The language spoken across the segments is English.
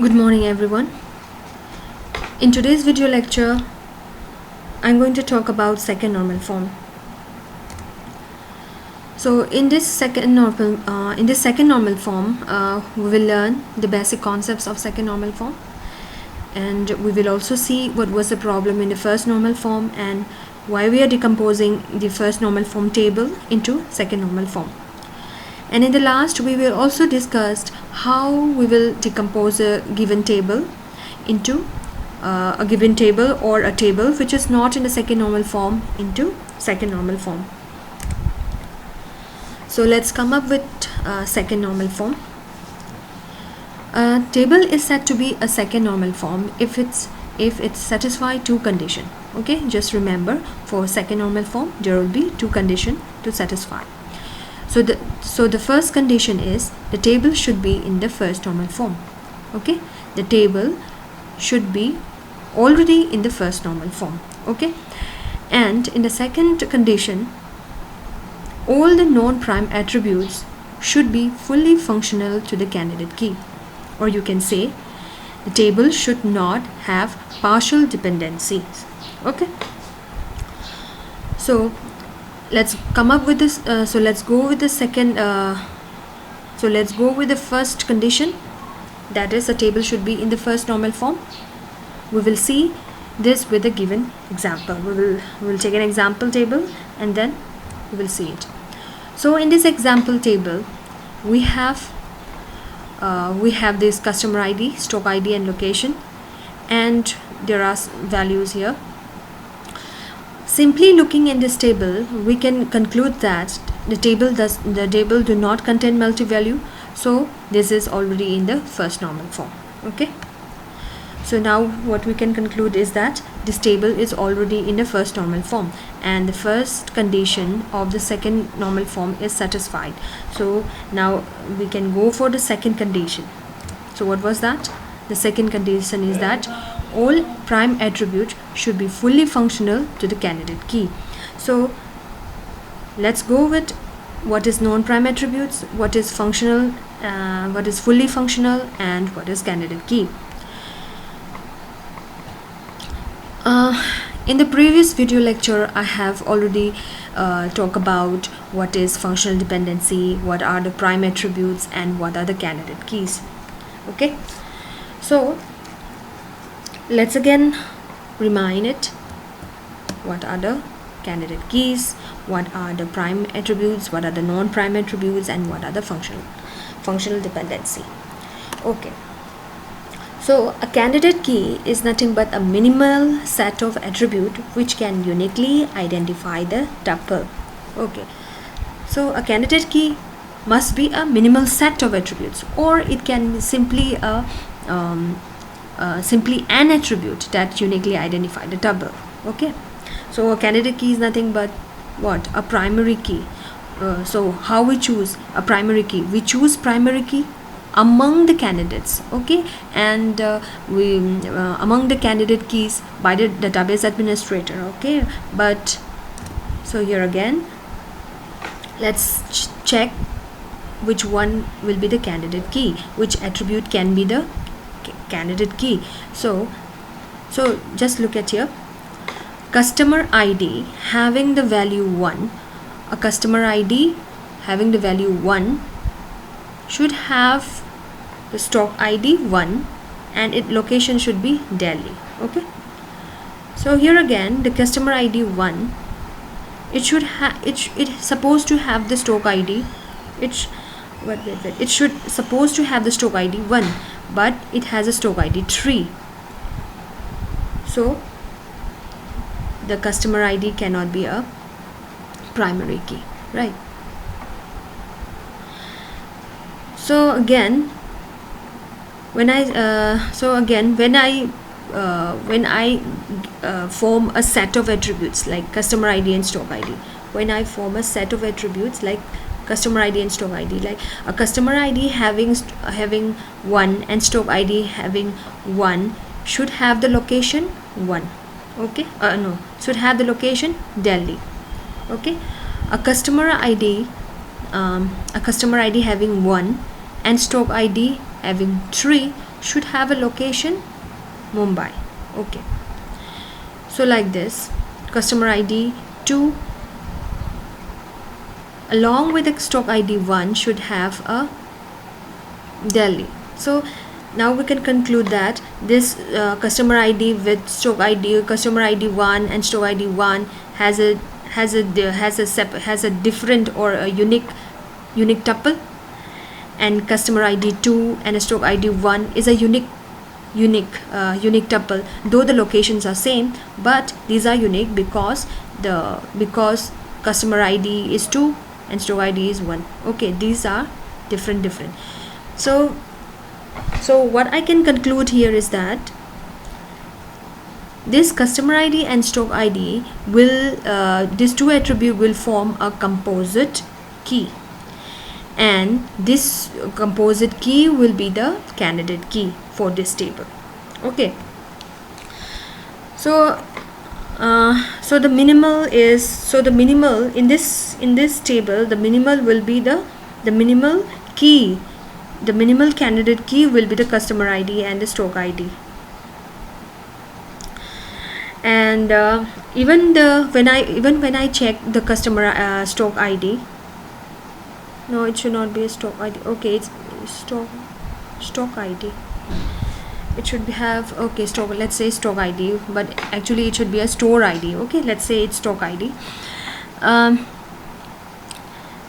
Good morning everyone. In today's video lecture, I'm going to talk about second normal form. So in this second normal form, we will learn the basic concepts of second normal form, and we will also see what was the problem in the first normal form and why we are decomposing the first normal form table into second normal form. And in the last, we will also discuss how we will decompose a given table into a given table or a table which is not in the second normal form into second normal form. So let's come up with second normal form. A table is said to be a second normal form if it satisfies two conditions. Okay, just remember, for second normal form there will be two conditions to satisfy. So the first condition is the table should be in the first normal form. Okay, the table should be already in the first normal form. Okay, and in the second condition, all the non-prime attributes should be fully functional to the candidate key, or you can say the table should not have partial dependencies. Okay, so let's come up with this. So let's go with the second. So let's go with the first condition, that is, the table should be in the first normal form. We will see this with a given example. We will take an example table and then we will see it. So in this example table, we have this customer ID, stock ID, and location, and there are values here. Simply looking in this table, we can conclude that the table do not contain multi-value. So this is already in the first normal form. Okay. So now what we can conclude is that this table is already in the first normal form, and the first condition of the second normal form is satisfied. So now we can go for the second condition. So what was that? The second condition is that all prime attributes should be fully functional to the candidate key. So let's go with what is non-prime attributes, what is functional, what is fully functional, and what is candidate key. In the previous video lecture, I have already talked about what is functional dependency, what are the prime attributes, and what are the candidate keys. Okay, so let's again remind it. What are the candidate keys, what are the prime attributes, what are the non-prime attributes, and what are the functional dependency. Okay, so a candidate key is nothing but a minimal set of attributes which can uniquely identify the tuple. Okay, so a candidate key must be a minimal set of attributes, or it can be simply simply an attribute that uniquely identify the tuple. Okay, so a candidate key is nothing but what? A primary key. So how we choose a primary key? We choose primary key among the candidates. Okay, and we among the candidate keys by the database administrator. Okay, but so here again, let's check which one will be the candidate key, which attribute can be the candidate key. So just look at here. Customer ID having the value 1, a customer ID having the value 1 should have the stock ID 1, and its location should be Delhi. Okay, so here again, the customer ID 1, it should have it's supposed to have the stock ID. It should supposed to have the stock ID 1, but it has a stock ID 3. So the customer ID cannot be a primary key, right? So again, when I form a set of attributes like customer ID and stock ID, when I form a set of attributes like customer ID and stock ID, like a customer ID having 1 and stock ID having 1 should have the location 1. Okay, no, should have the location Delhi. Okay, a customer ID having 1 and stock ID having 3 should have a location Mumbai. Okay, so like this, customer ID 2 along with the stock ID 1 should have a Delhi. So now we can conclude that this customer ID with stock ID, customer ID 1 and stock ID 1 has a different or a unique tuple, and customer ID 2 and a stock ID 1 is a unique tuple, though the locations are same, but these are unique because customer ID is 2 and stock ID is 1. Okay, these are different. So what I can conclude here is that this customer ID and stock ID will these two attributes will form a composite key, and this composite key will be the candidate key for this table. Okay, so the minimal in this table, the minimal will be the minimal key. The minimal candidate key will be the customer ID and the stock ID. And even when I check the customer stock ID, no, it should not be a stock ID. Okay, it's stock ID. It should have, okay, stock, let's say stock ID, but actually it should be a store ID. Okay, let's say it's stock ID.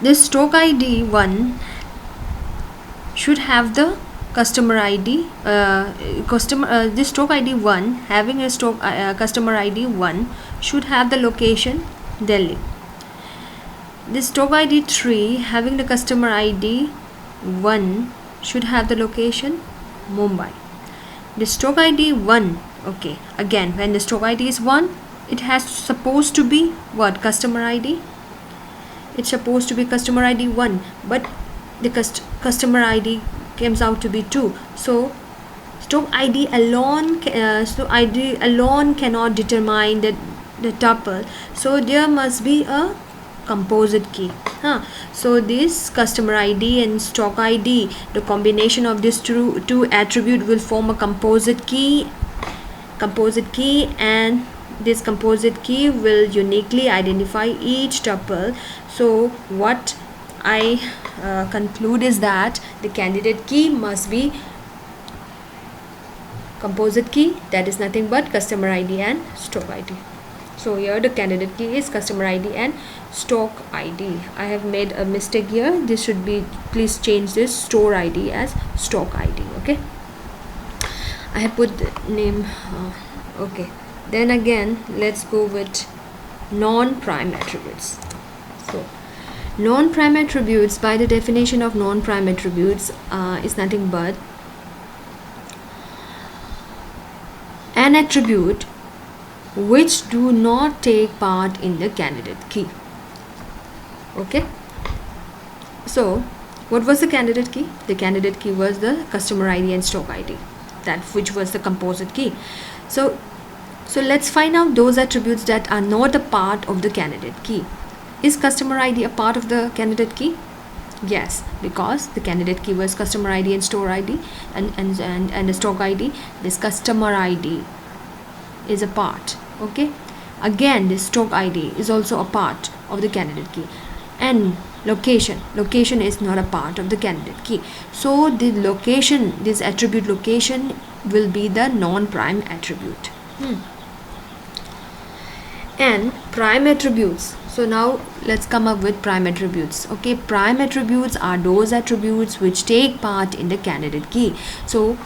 This stock ID 1 should have the customer ID this stock ID 1 having a stock customer ID 1 should have the location Delhi. This stock ID 3 having the customer ID 1 should have the location Mumbai. The stock ID 1, okay, again when the stock ID is 1, it has supposed to be what? Customer ID. It's supposed to be customer ID 1, but the customer ID comes out to be 2. So stock ID alone cannot determine the tuple, so there must be a composite key. So this customer ID and stock ID, the combination of these two attribute will form a composite key, and this composite key will uniquely identify each tuple. So what I conclude is that the candidate key must be composite key, that is nothing but customer ID and stock ID. So here the candidate key is customer ID and stock ID. I have made a mistake here. This should be, please change this store ID as stock ID. Okay, I have put the name. Okay, then again let's go with non-prime attributes. So non-prime attributes, by the definition of non-prime attributes, is nothing but an attribute which do not take part in the candidate key. Okay, so what was the candidate key? The candidate key was the customer ID and stock ID, that which was the composite key. So let's find out those attributes that are not a part of the candidate key. Is customer ID a part of the candidate key? Yes, because the candidate key was customer ID and store ID and the stock ID. This customer ID is a part. Okay, again this stock ID is also a part of the candidate key, and location is not a part of the candidate key. So the location, this attribute location, will be the non-prime attribute. And prime attributes. So now let's come up with prime attributes. Okay, prime attributes are those attributes which take part in the candidate key. So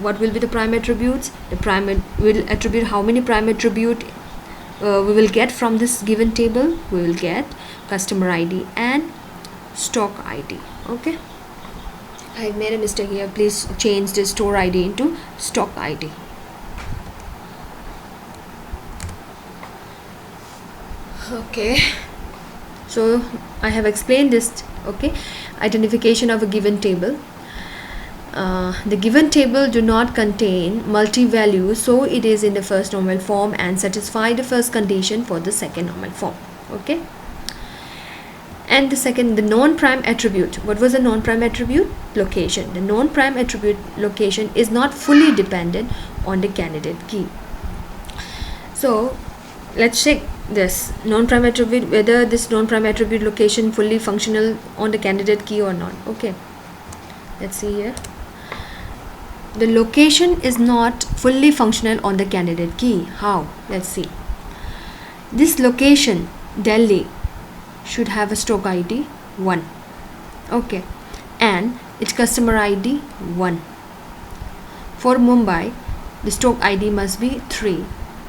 what will be the prime attributes? The prime will attribute how many prime attribute we will get from this given table. We will get customer ID and stock ID. Okay, I made a mistake here. Please change the store ID into stock ID. Okay, so I have explained this. Okay, identification of a given table. The given table do not contain multi-values, so it is in the first normal form and satisfy the first condition for the second normal form. Okay, And the second, the non-prime attribute. What was the non-prime attribute? Location. The non-prime attribute location is not fully dependent on the candidate key. So let's check this non-prime attribute, whether this non-prime attribute location fully functional on the candidate key or not. Okay, let's see here. The location is not fully functional on the candidate key. How? Let's see. This location Delhi should have a stroke ID 1. Okay, and its customer ID 1. For Mumbai, the stroke ID must be 3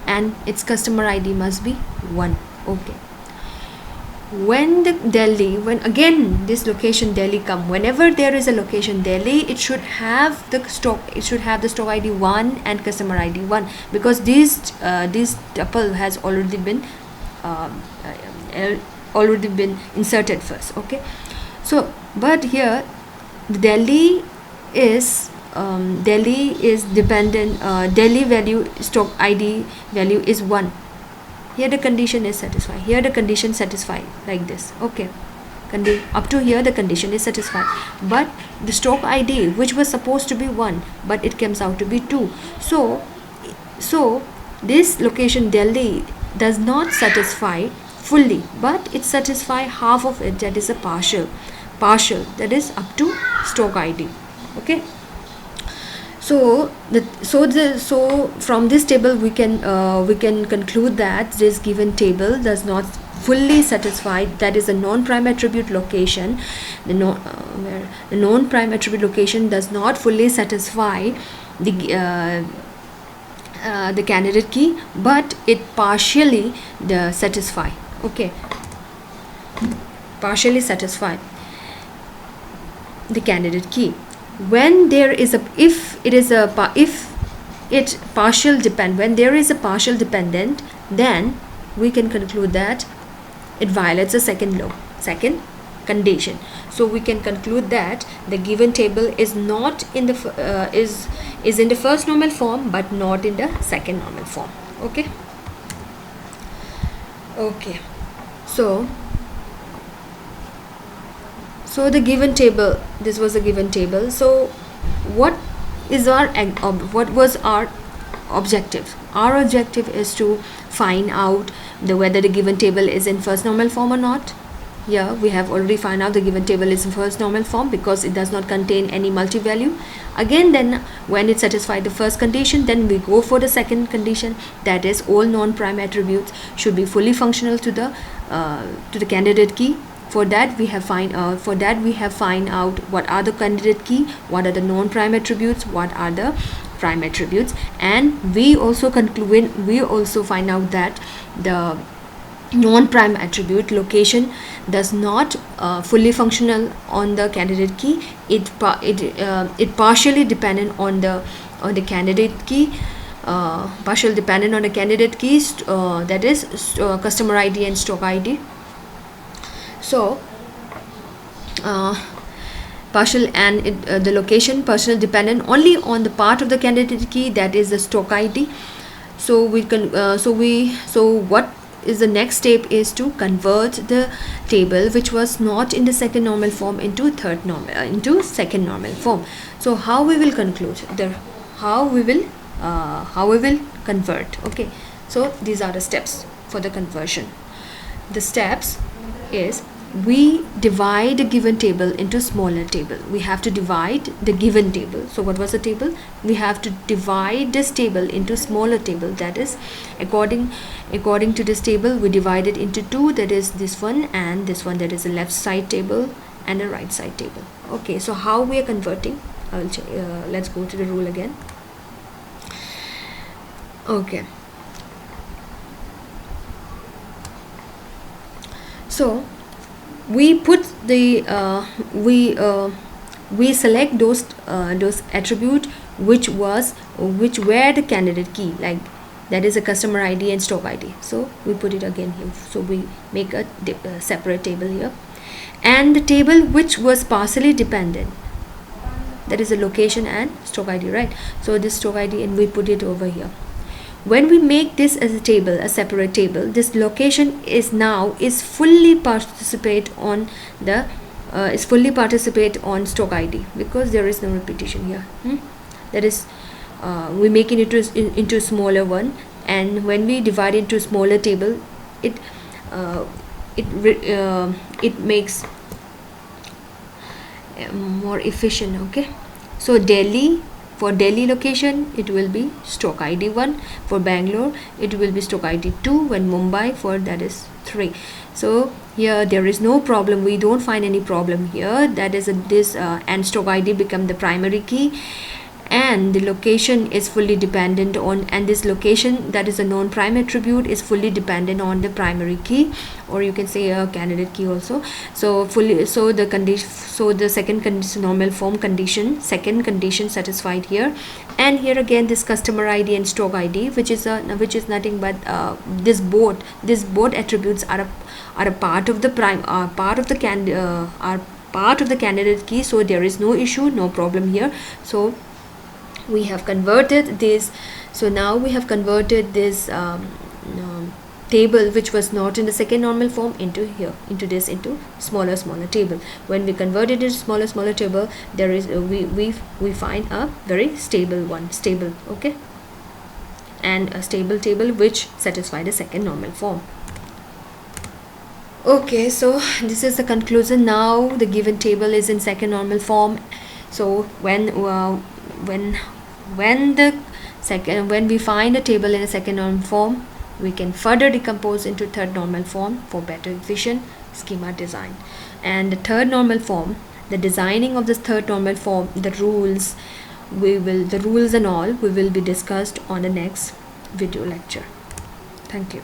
and its customer ID must be 1. Okay, when the Delhi, when again this location Delhi come, whenever there is a location Delhi, it should have the stroke ID 1 and customer ID 1, because this tuple has already been inserted first. Okay, so but here Delhi is dependent, Delhi value stroke ID value is 1. Here the condition is satisfied. Here the condition satisfied like this. Okay, up to here the condition is satisfied, but the stroke ID which was supposed to be 1, but it comes out to be 2. So this location Delhi does not satisfy fully, but it satisfies half of it, that is a partial, that is up to stroke ID. Okay, so from this table we can conclude that this given table does not fully satisfy, that is a non-prime attribute location, the non-prime attribute location does not fully satisfy the candidate key, but it partially satisfy. Okay, partially satisfy the candidate key. When there is a when there is a partial dependent, then we can conclude that it violates the second condition. So we can conclude that the given table is not in the is in the first normal form but not in the second normal form. Okay, so the given table, this was a given table. So what was our objective? Our objective is to find out whether the given table is in first normal form or not. Here we have already found out the given table is in first normal form because it does not contain any multi-value. Again, then when it satisfies the first condition, then we go for the second condition, that is all non-prime attributes should be fully functional to the candidate key. For that we have find out what are the candidate key, what are the non-prime attributes, what are the prime attributes, and we also find out that the non-prime attribute location does not fully functional on the candidate key. It partially dependent on the candidate key, partial dependent on the candidate keys, that is customer ID and stroke ID. So partial and the location partial dependent only on the part of the candidate key, that is the stroke ID. So we can what is the next step is to convert the table which was not in the second normal form into second normal form. So how we will conclude how we will convert. Okay, so these are the steps for the conversion. The steps is we divide the given table into smaller table. We have to divide the given table. So what was the table? We have to divide this table into smaller table, that is according to this table we divide it into two, that is this one and this one, that is a left side table and a right side table. Okay, so how we are converting? Let's go to the rule again. Okay, so we put the we select those attribute which were the candidate key, like that is a customer ID and stroke ID. So we put it again here. So we make a separate table here, and the table which was partially dependent, that is a location and stroke ID, right? So this stroke ID, and we put it over here. when we make this as a table, a separate table, this location is now is fully participate on the stock ID, because there is no repetition here. That is, we make it into smaller one, and when we divide into smaller table, it makes more efficient. Okay, so Delhi, for Delhi location it will be stock ID 1, for Bangalore it will be stock ID 2, and Mumbai for that is 3. So here there is no problem, we don't find any problem here. That is and stock ID become the primary key, and the location is fully dependent on, and this location, that is a non-prime attribute, is fully dependent on the primary key, or you can say a candidate key also. So the condition, so the second condition, normal form condition, second condition satisfied here. And here again this customer ID and stock ID, which is nothing but this both attributes are a part of the part of the candidate key. So there is no issue, no problem here. So we have converted this. So now we have converted this table which was not in the second normal form into smaller table. When we converted it to smaller table, there is we find a very stable one, okay, and a stable table which satisfy the second normal form. Okay, so this is the conclusion. Now the given table is in second normal form. So when we find a table in a second normal form, we can further decompose into third normal form for better efficient schema design. And the third normal form, the designing of this third normal form, the rules and all, we will be discussed on the next video lecture. Thank you.